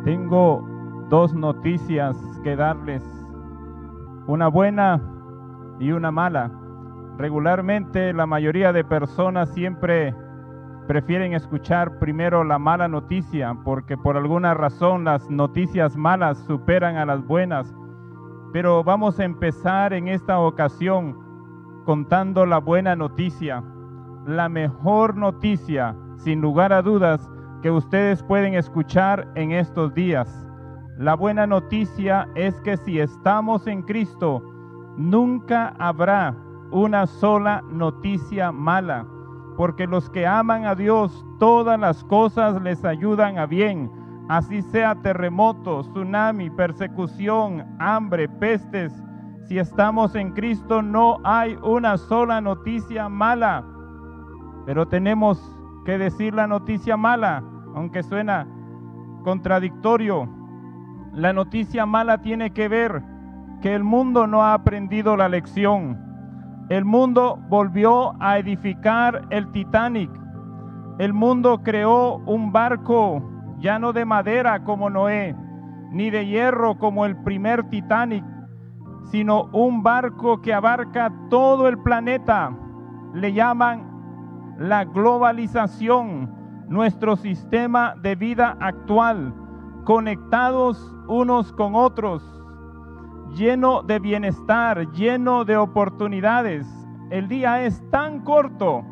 Tengo dos noticias que darles, una buena y una mala. Regularmente la mayoría de personas siempre prefieren escuchar primero la mala noticia, porque por alguna razón las noticias malas superan a las buenas. Pero vamos a empezar en esta ocasión contando la buena noticia, la mejor noticia, sin lugar a dudas, que ustedes pueden escuchar en estos días. La buena noticia es que si estamos en Cristo, nunca habrá una sola noticia mala, porque los que aman a Dios, todas las cosas les ayudan a bien, así sea terremoto, tsunami, persecución, hambre, pestes. Si estamos en Cristo, no hay una sola noticia mala. Pero tenemos que decir la noticia mala, aunque suena contradictorio. La noticia mala tiene que ver que el mundo no ha aprendido la lección. El mundo volvió a edificar el Titanic. El mundo creó un barco ya no de madera como Noé, ni de hierro como el primer Titanic, sino un barco que abarca todo el planeta. Le llaman la globalización, nuestro sistema de vida actual, conectados unos con otros, lleno de bienestar, lleno de oportunidades. El día es tan corto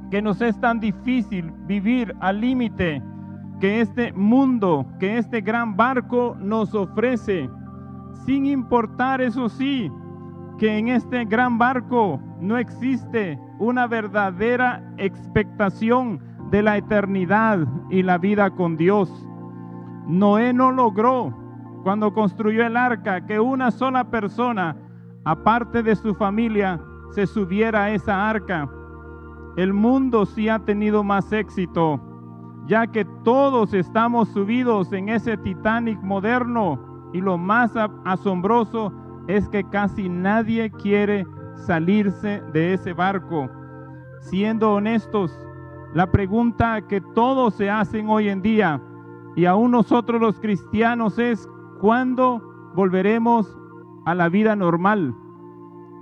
que nos es tan difícil vivir al límite que este mundo, que este gran barco nos ofrece, sin importar, eso sí, que en este gran barco no existe una verdadera expectación de la eternidad y la vida con Dios. Noé no logró, cuando construyó el arca, que una sola persona, aparte de su familia, se subiera a esa arca. El mundo sí ha tenido más éxito, ya que todos estamos subidos en ese Titanic moderno, y lo más asombroso es que casi nadie quiere salirse de ese barco. Siendo honestos, la pregunta que todos se hacen hoy en día, y aún nosotros los cristianos, es: ¿cuándo volveremos a la vida normal?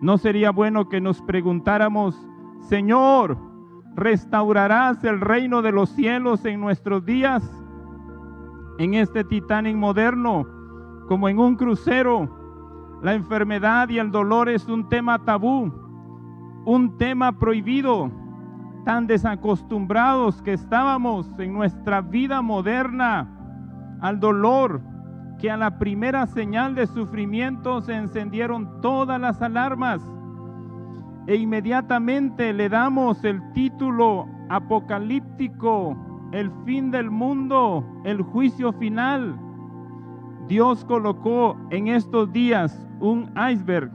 ¿No sería bueno que nos preguntáramos: Señor, ¿restaurarás el reino de los cielos en nuestros días? En este Titanic moderno, como en un crucero, la enfermedad y el dolor es un tema tabú, un tema prohibido. Tan desacostumbrados que estábamos en nuestra vida moderna al dolor, que a la primera señal de sufrimiento se encendieron todas las alarmas, e inmediatamente le damos el título apocalíptico: el fin del mundo, el juicio final. Dios colocó en estos días un iceberg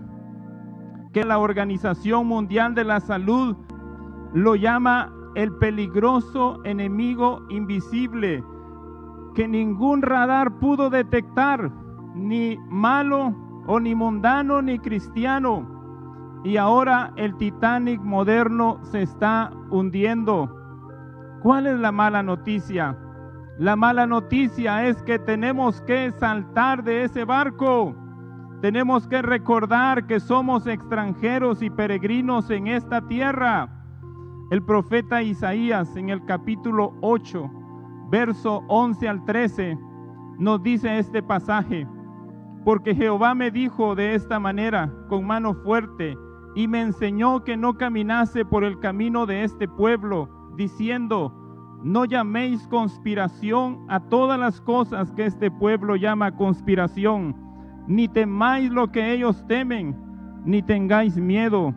que la Organización Mundial de la Salud lo llama el peligroso enemigo invisible, que ningún radar pudo detectar, ni malo o ni mundano ni cristiano. Y ahora el Titanic moderno se está hundiendo. ¿Cuál es la mala noticia? La mala noticia es que tenemos que saltar de ese barco. Tenemos que recordar que somos extranjeros y peregrinos en esta tierra. El profeta Isaías, en el capítulo 8, verso 11 al 13, nos dice este pasaje: porque Jehová me dijo de esta manera, con mano fuerte, y me enseñó que no caminase por el camino de este pueblo, diciendo: no llaméis conspiración a todas las cosas que este pueblo llama conspiración, ni temáis lo que ellos temen, ni tengáis miedo.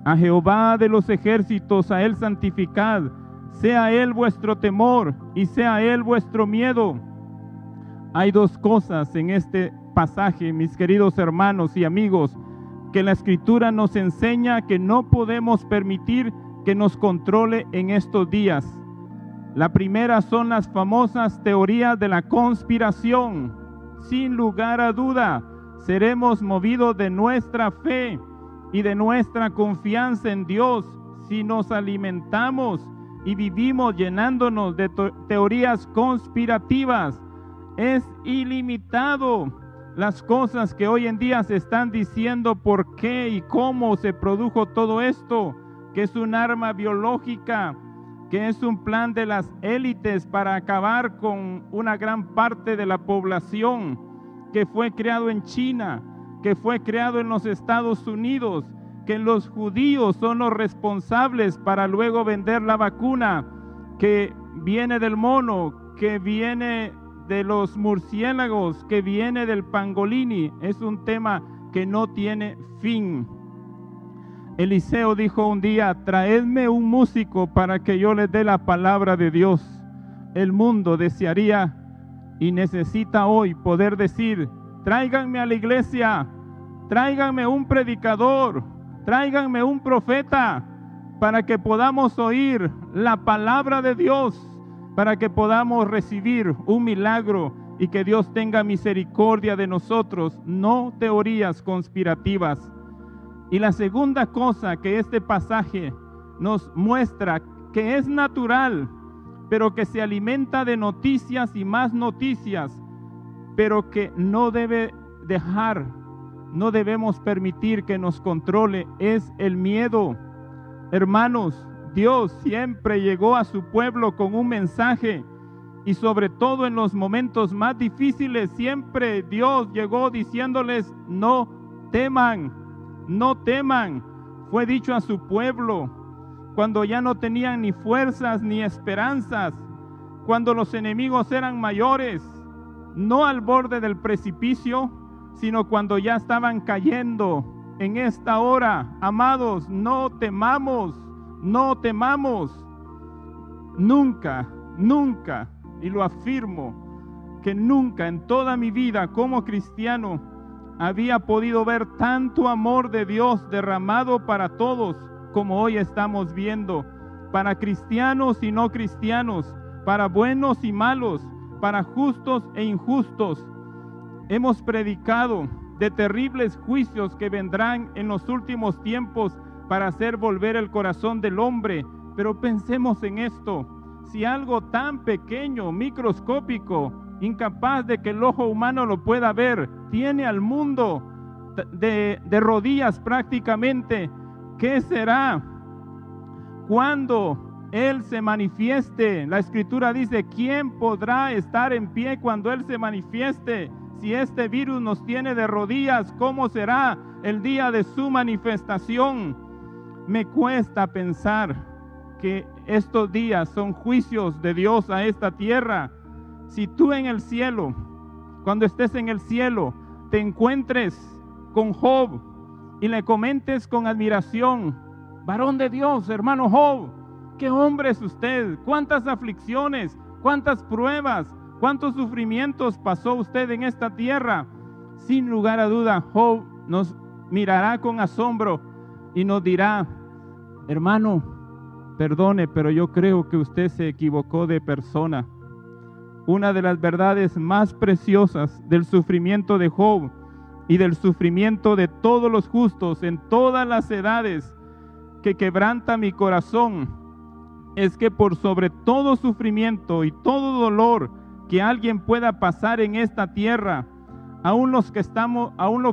A Jehová de los ejércitos, a Él santificad, sea Él vuestro temor y sea Él vuestro miedo. Hay dos cosas en este pasaje, mis queridos hermanos y amigos, que la Escritura nos enseña que no podemos permitir que nos controle en estos días. La primera son las famosas teorías de la conspiración. Sin lugar a duda, seremos movidos de nuestra fe y de nuestra confianza en Dios si nos alimentamos y vivimos llenándonos de teorías conspirativas. Es ilimitado las cosas que hoy en día se están diciendo, por qué y cómo se produjo todo esto, que es un arma biológica, que es un plan de las élites para acabar con una gran parte de la población, que fue creado en China, que fue creado en los Estados Unidos, que los judíos son los responsables para luego vender la vacuna, que viene del mono, que viene de los murciélagos, que viene del pangolini. Es un tema que no tiene fin. Eliseo dijo un día: traedme un músico para que yo les dé la palabra de Dios. El mundo desearía y necesita hoy poder decir: tráiganme a la iglesia, tráiganme un predicador, tráiganme un profeta, para que podamos oír la palabra de Dios, para que podamos recibir un milagro y que Dios tenga misericordia de nosotros, no teorías conspirativas. Y la segunda cosa que este pasaje nos muestra, que es natural, pero que se alimenta de noticias y más noticias, pero que no debe dejar, no debemos permitir que nos controle, es el miedo. Hermanos, Dios siempre llegó a su pueblo con un mensaje, y sobre todo en los momentos más difíciles, siempre Dios llegó diciéndoles: no teman, no teman. Fue dicho a su pueblo cuando ya no tenían ni fuerzas ni esperanzas, cuando los enemigos eran mayores, no al borde del precipicio, sino cuando ya estaban cayendo. En esta hora, amados, no temamos, no temamos. Nunca, nunca, y lo afirmo, que nunca en toda mi vida como cristiano había podido ver tanto amor de Dios derramado para todos como hoy estamos viendo, para cristianos y no cristianos, para buenos y malos, para justos e injustos. Hemos predicado de terribles juicios que vendrán en los últimos tiempos para hacer volver el corazón del hombre, pero pensemos en esto: si algo tan pequeño, microscópico, incapaz de que el ojo humano lo pueda ver, tiene al mundo de rodillas prácticamente, ¿qué será cuando Él se manifieste? La Escritura dice: ¿quién podrá estar en pie cuando Él se manifieste? Si este virus nos tiene de rodillas, ¿cómo será el día de su manifestación? Me cuesta pensar que estos días son juicios de Dios a esta tierra. Si tú en el cielo, cuando estés en el cielo, te encuentres con Job y le comentes con admiración: varón de Dios, hermano Job, qué hombre es usted, cuántas aflicciones, cuántas pruebas, cuántos sufrimientos pasó usted en esta tierra. Sin lugar a duda, Job nos mirará con asombro y nos dirá: hermano, perdone, pero yo creo que usted se equivocó de persona. Una de las verdades más preciosas del sufrimiento de Job y del sufrimiento de todos los justos en todas las edades, que quebranta mi corazón, es que por sobre todo sufrimiento y todo dolor que alguien pueda pasar en esta tierra, aún lo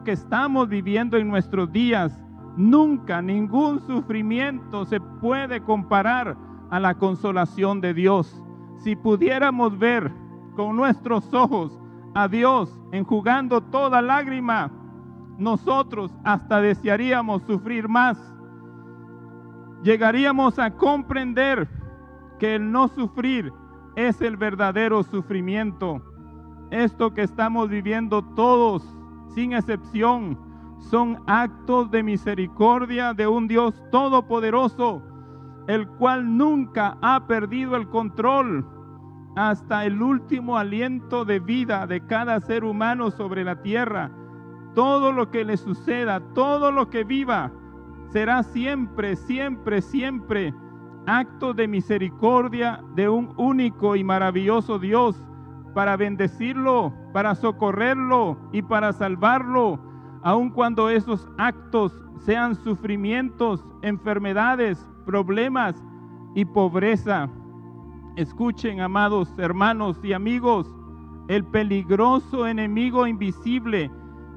que estamos viviendo en nuestros días, nunca ningún sufrimiento se puede comparar a la consolación de Dios. Si pudiéramos ver con nuestros ojos a Dios enjugando toda lágrima, nosotros hasta desearíamos sufrir más. Llegaríamos a comprender que el no sufrir es el verdadero sufrimiento. Esto que estamos viviendo todos, sin excepción, son actos de misericordia de un Dios todopoderoso, el cual nunca ha perdido el control hasta el último aliento de vida de cada ser humano sobre la tierra. Todo lo que le suceda, todo lo que viva, será siempre, siempre, siempre acto de misericordia de un único y maravilloso Dios, para bendecirlo, para socorrerlo y para salvarlo, aun cuando esos actos sean sufrimientos, enfermedades, problemas y pobreza. Escuchen, amados hermanos y amigos, El peligroso enemigo invisible,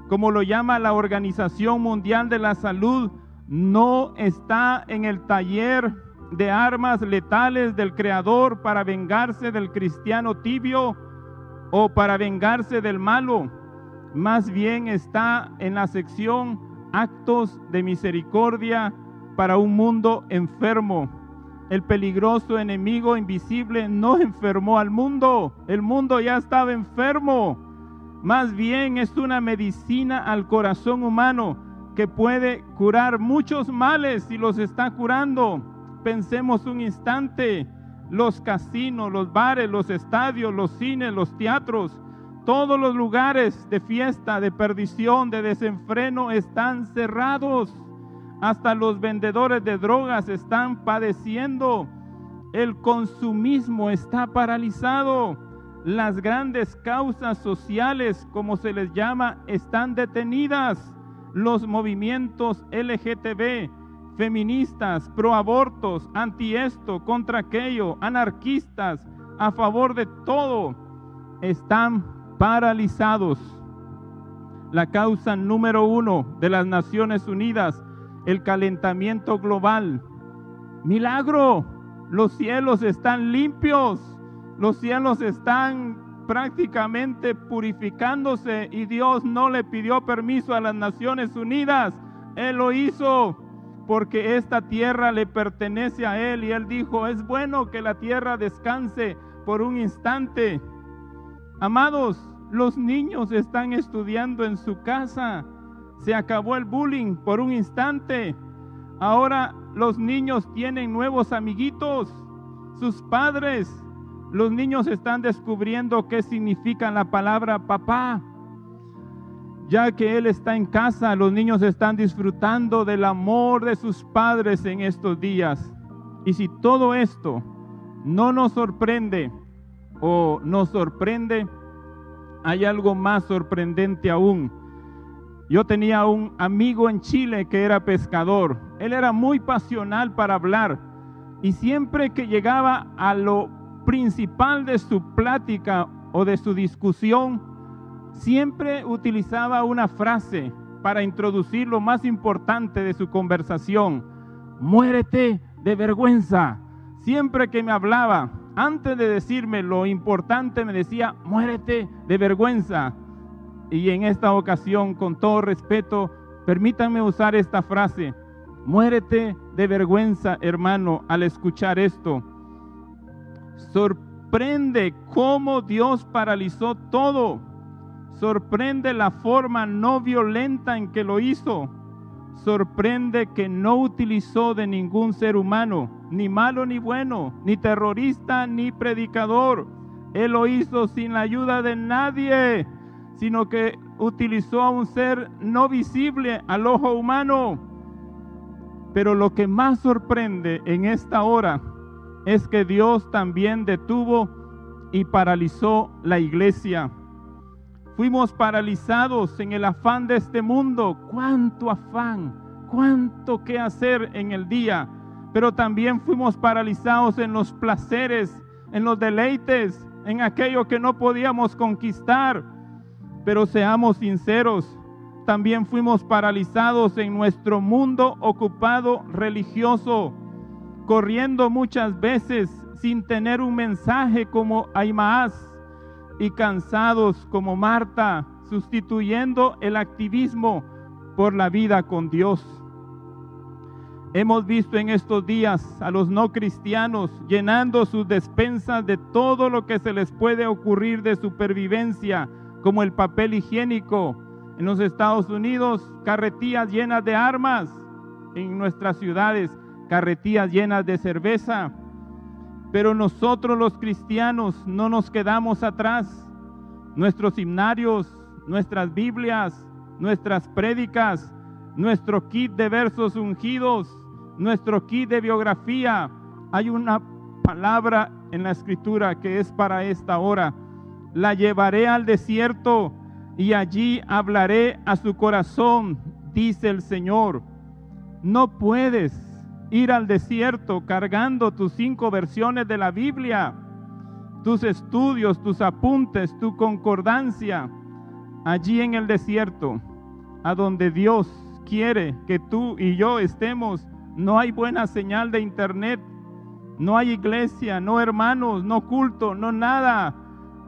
como lo llama la Organización Mundial de la Salud, no está en el taller de armas letales del Creador para vengarse del cristiano tibio o para vengarse del malo. Más bien está en la sección actos de misericordia para un mundo enfermo. El peligroso enemigo invisible no enfermó al mundo. El mundo ya estaba enfermo. Más bien es una medicina al corazón humano que puede curar muchos males y los está curando. Pensemos un instante, los casinos, los bares, los estadios, los cines, los teatros, todos los lugares de fiesta, de perdición, de desenfreno están cerrados. Hasta los vendedores de drogas están padeciendo. El consumismo está paralizado. Las grandes causas sociales, como se les llama, están detenidas. Los movimientos LGTB, feministas, proabortos, anti esto, contra aquello, anarquistas, a favor de todo, están paralizados. La causa número 1 de las Naciones Unidas, el calentamiento global. Milagro, los cielos están limpios, los cielos están prácticamente purificándose y Dios no le pidió permiso a las Naciones Unidas. Él lo hizo porque esta tierra le pertenece a Él y Él dijo, es bueno que la tierra descanse por un instante. Amados, los niños están estudiando en su casa. Se acabó el bullying por un instante. Ahora los niños tienen nuevos amiguitos, sus padres. Los niños están descubriendo qué significa la palabra papá. Ya que Él está en casa, los niños están disfrutando del amor de sus padres en estos días. Y si todo esto no nos sorprende o nos sorprende, hay algo más sorprendente aún. Yo tenía un amigo en Chile que era pescador. Él era muy pasional para hablar y siempre que llegaba a lo principal de su plática o de su discusión, siempre utilizaba una frase para introducir lo más importante de su conversación. Muérete de vergüenza. Siempre que me hablaba, antes de decirme lo importante, me decía, muérete de vergüenza. Y en esta ocasión, con todo respeto, permítanme usar esta frase. Muérete de vergüenza, hermano, al escuchar esto. Sorprende cómo Dios paralizó todo. Sorprende la forma no violenta en que lo hizo. Sorprende que no utilizó de ningún ser humano, ni malo ni bueno, ni terrorista ni predicador. Él lo hizo sin la ayuda de nadie, sino que utilizó a un ser no visible al ojo humano. Pero lo que más sorprende en esta hora es que Dios también detuvo y paralizó la iglesia. Fuimos paralizados en el afán de este mundo. Cuánto afán, cuánto que hacer en el día. Pero también fuimos paralizados en los placeres, en los deleites, en aquello que no podíamos conquistar. Pero seamos sinceros, también fuimos paralizados en nuestro mundo ocupado religioso, corriendo muchas veces sin tener un mensaje como Aimaas, y cansados como Marta, sustituyendo el activismo por la vida con Dios. Hemos visto en estos días a los no cristianos llenando sus despensas de todo lo que se les puede ocurrir de supervivencia, como el papel higiénico. En los Estados Unidos, carretillas llenas de armas. En nuestras ciudades, carretillas llenas de cerveza. Pero nosotros los cristianos no nos quedamos atrás. Nuestros himnarios, nuestras Biblias, nuestras prédicas, nuestro kit de versos ungidos, nuestro kit de biografía. Hay una palabra en la Escritura que es para esta hora. La llevaré al desierto y allí hablaré a su corazón, dice el Señor. No puedes ir al desierto cargando tus 5 versiones de la Biblia. tus estudios, tus apuntes, tu concordancia, allí en el desierto, a donde Dios quiere que tú y yo estemos. No hay buena señal de internet, no hay iglesia, no hermanos, no culto, no nada.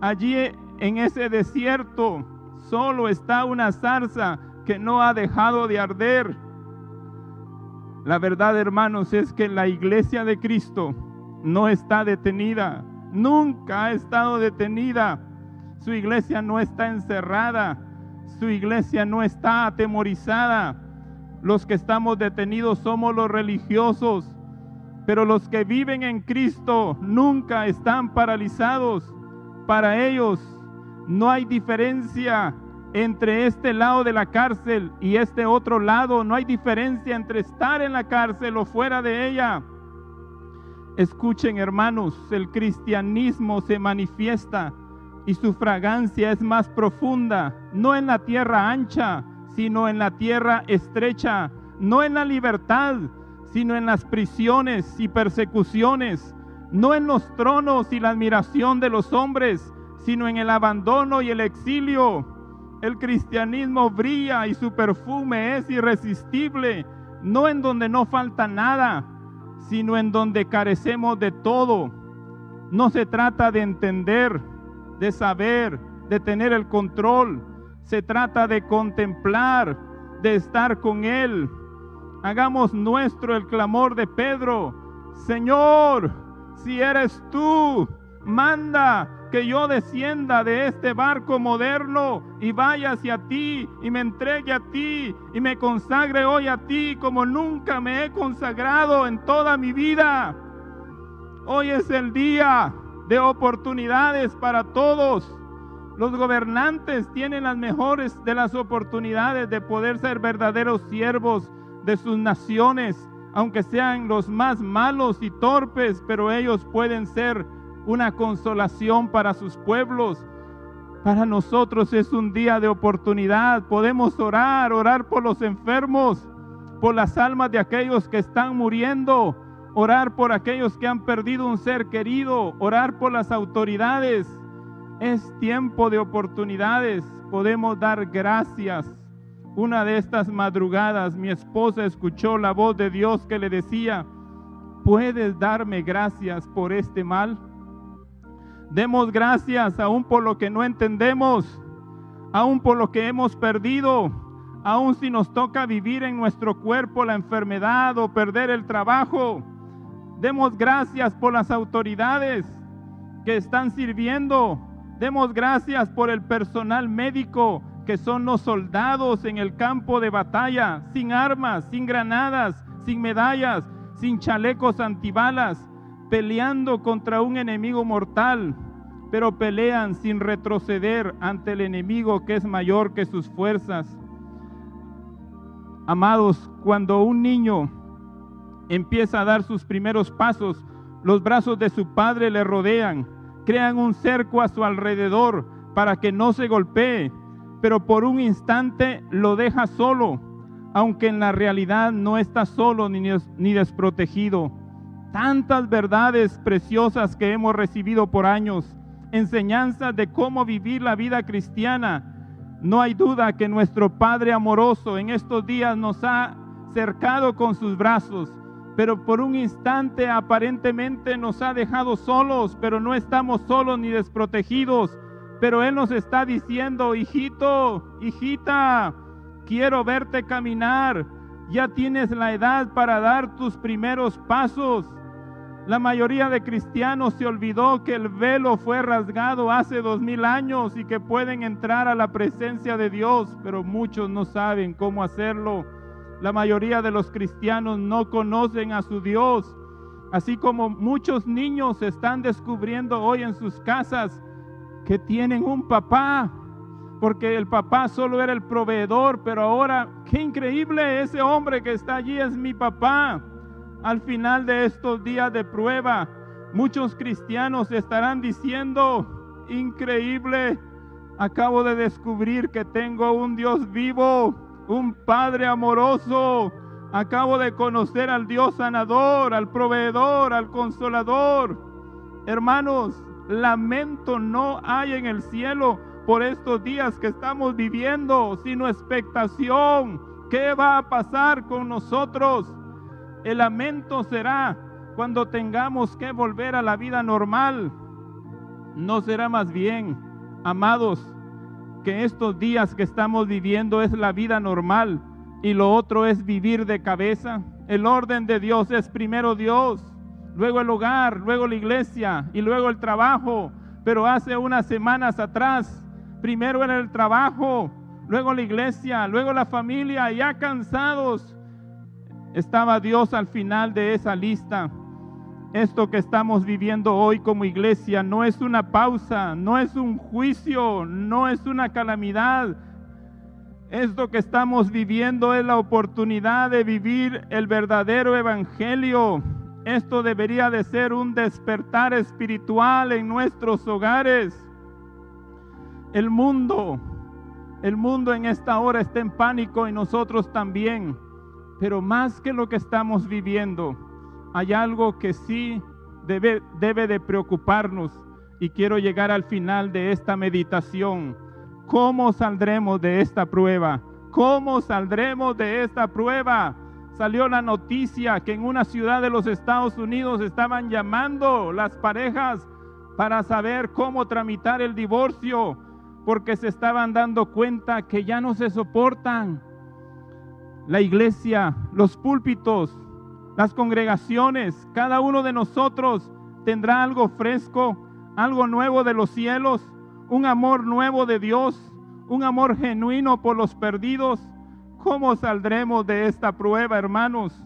Allí en ese desierto solo está una zarza que no ha dejado de arder. La verdad, hermanos, es que la iglesia de Cristo no está detenida, nunca ha estado detenida. Su iglesia no está encerrada, su iglesia no está atemorizada. Los que estamos detenidos somos los religiosos, pero los que viven en Cristo nunca están paralizados. Para ellos no hay diferencia entre este lado de la cárcel y este otro lado. No hay diferencia entre estar en la cárcel o fuera de ella. Escuchen, hermanos, el cristianismo se manifiesta y su fragancia es más profunda, no en la tierra ancha, sino en la tierra estrecha, no en la libertad, sino en las prisiones y persecuciones, no en los tronos y la admiración de los hombres, sino en el abandono y el exilio. El cristianismo brilla y su perfume es irresistible, no en donde no falta nada, sino en donde carecemos de todo. No se trata de entender, de saber, de tener el control. Se trata de contemplar, de estar con Él. Hagamos nuestro el clamor de Pedro: Señor, si eres tú, manda que yo descienda de este barco moderno y vaya hacia ti y me entregue a ti y me consagre hoy a ti como nunca me he consagrado en toda mi vida. Hoy es el día de oportunidades para todos. Los gobernantes tienen las mejores de las oportunidades de poder ser verdaderos siervos de sus naciones, aunque sean los más malos y torpes, pero ellos pueden ser una consolación para sus pueblos. Para nosotros es un día de oportunidad. Podemos orar por los enfermos, por las almas de aquellos que están muriendo, orar por aquellos que han perdido un ser querido, orar por las autoridades. Es tiempo de oportunidades. Podemos dar gracias. Una de estas madrugadas mi esposa escuchó la voz de Dios que le decía: ¿puedes darme gracias por este mal? Demos gracias aún por lo que no entendemos, aún por lo que hemos perdido, aún si nos toca vivir en nuestro cuerpo la enfermedad o perder el trabajo. Demos gracias por las autoridades que están sirviendo. Demos gracias por el personal médico, que son los soldados en el campo de batalla, sin armas, sin granadas, sin medallas, sin chalecos antibalas, peleando contra un enemigo mortal, pero pelean sin retroceder ante el enemigo que es mayor que sus fuerzas. Amados, cuando un niño empieza a dar sus primeros pasos, los brazos de su padre le rodean, crean un cerco a su alrededor para que no se golpee, pero por un instante lo deja solo, aunque en la realidad no está solo ni desprotegido. Tantas verdades preciosas que hemos recibido por años, enseñanzas de cómo vivir la vida cristiana. No hay duda que nuestro Padre amoroso en estos días nos ha cercado con sus brazos, pero por un instante aparentemente nos ha dejado solos, pero no estamos solos ni desprotegidos. Pero Él nos está diciendo: hijito, hijita, quiero verte caminar. Ya tienes la edad para dar tus primeros pasos. La mayoría de cristianos se olvidó que el velo fue rasgado hace 2000 años y que pueden entrar a la presencia de Dios, pero muchos no saben cómo hacerlo. La mayoría de los cristianos no conocen a su Dios, así como muchos niños están descubriendo hoy en sus casas que tienen un papá, porque el papá solo era el proveedor, pero ahora, qué increíble, ese hombre que está allí es mi papá. Al final de estos días de prueba, muchos cristianos estarán diciendo: increíble, acabo de descubrir que tengo un Dios vivo, un Padre amoroso. Acabo de conocer al Dios sanador, al proveedor, al consolador. Hermanos, lamento no hay en el cielo por estos días que estamos viviendo, sino expectación. ¿Qué va a pasar con nosotros? El lamento será cuando tengamos que volver a la vida normal. ¿No será más bien, amados, que estos días que estamos viviendo es la vida normal y lo otro es vivir de cabeza? El orden de Dios es primero Dios, luego el hogar, luego la iglesia y luego el trabajo. Pero hace unas semanas atrás, primero era el trabajo, luego la iglesia, luego la familia. Ya cansados, estaba Dios al final de esa lista. Esto que estamos viviendo hoy como iglesia no es una pausa, no es un juicio, no es una calamidad. Esto que estamos viviendo es la oportunidad de vivir el verdadero evangelio. Esto debería de ser un despertar espiritual en nuestros hogares. El mundo en esta hora está en pánico y nosotros también. Pero más que lo que estamos viviendo, hay algo que sí debe de preocuparnos, y quiero llegar al final de esta meditación. ¿Cómo saldremos de esta prueba? ¿Cómo saldremos de esta prueba? Salió la noticia que en una ciudad de los Estados Unidos estaban llamando las parejas para saber cómo tramitar el divorcio, porque se estaban dando cuenta que ya no se soportan. La iglesia, los púlpitos, las congregaciones, cada uno de nosotros tendrá algo fresco, algo nuevo de los cielos, un amor nuevo de Dios, un amor genuino por los perdidos. ¿Cómo saldremos de esta prueba, hermanos?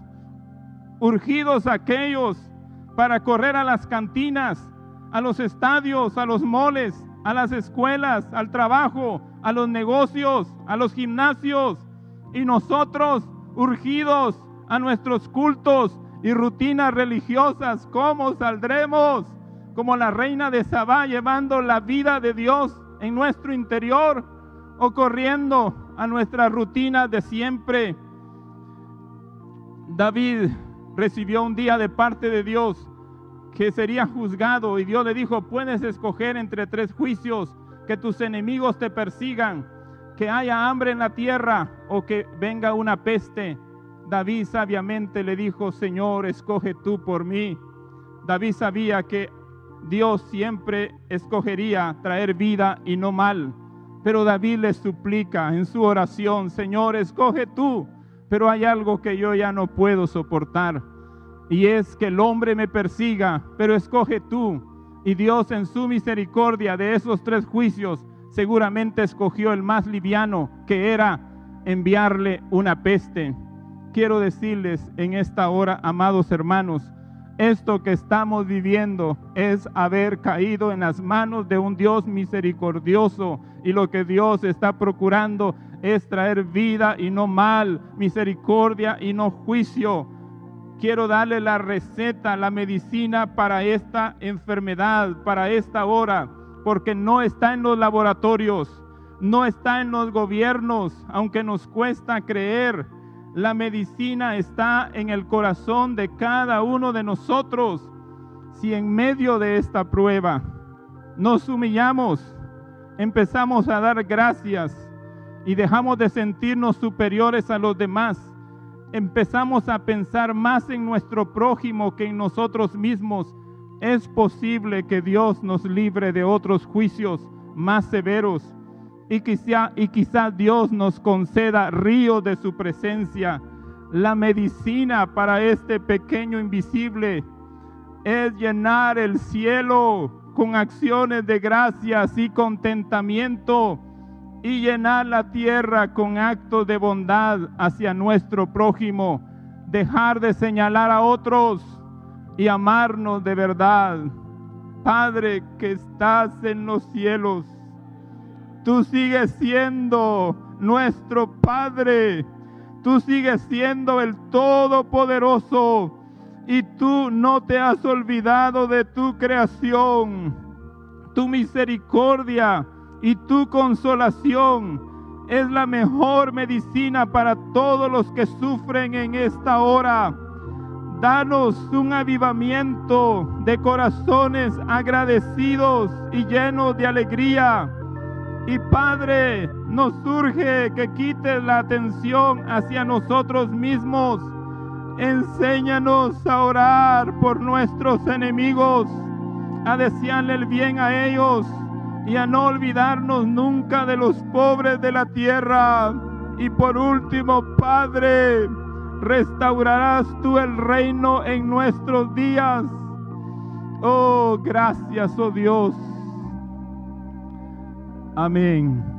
Urgidos aquellos para correr a las cantinas, a los estadios, a los moles, a las escuelas, al trabajo, a los negocios, a los gimnasios, y nosotros urgidos a nuestros cultos y rutinas religiosas. ¿Cómo saldremos? Como la reina de Sabá, llevando la vida de Dios en nuestro interior, o corriendo a nuestras rutinas de siempre. David recibió un día de parte de Dios que sería juzgado, y Dios le dijo: puedes escoger entre 3 juicios: que tus enemigos te persigan, que haya hambre en la tierra, o que venga una peste. David sabiamente le dijo: Señor, escoge tú por mí. David sabía que Dios siempre escogería traer vida y no mal, pero David le suplica en su oración: Señor, escoge tú, pero hay algo que yo ya no puedo soportar, y es que el hombre me persiga, pero escoge tú. Y Dios, en su misericordia, de esos 3 juicios, seguramente escogió el más liviano, que era enviarle una peste. Quiero decirles en esta hora, amados hermanos, esto que estamos viviendo es haber caído en las manos de un Dios misericordioso, y lo que Dios está procurando es traer vida y no mal, misericordia y no juicio. Quiero darle la receta, la medicina para esta enfermedad, para esta hora, porque no está en los laboratorios, no está en los gobiernos, aunque nos cuesta creer. La medicina está en el corazón de cada uno de nosotros. Si en medio de esta prueba nos humillamos, empezamos a dar gracias y dejamos de sentirnos superiores a los demás, empezamos a pensar más en nuestro prójimo que en nosotros mismos, es posible que Dios nos libre de otros juicios más severos, y quizá Dios nos conceda ríos de su presencia. La medicina para este pequeño invisible es llenar el cielo con acciones de gracias y contentamiento, y llenar la tierra con actos de bondad hacia nuestro prójimo, dejar de señalar a otros y amarnos de verdad. Padre que estás en los cielos, tú sigues siendo nuestro Padre, tú sigues siendo el Todopoderoso, y tú no te has olvidado de tu creación. Tu misericordia y tu consolación es la mejor medicina para todos los que sufren en esta hora. Danos un avivamiento de corazones agradecidos y llenos de alegría. Y Padre, nos urge que quites la atención hacia nosotros mismos. Enséñanos a orar por nuestros enemigos, a desearle el bien a ellos y a no olvidarnos nunca de los pobres de la tierra. Y por último, Padre, restaurarás tú el reino en nuestros días. Oh, gracias, oh Dios. Amén.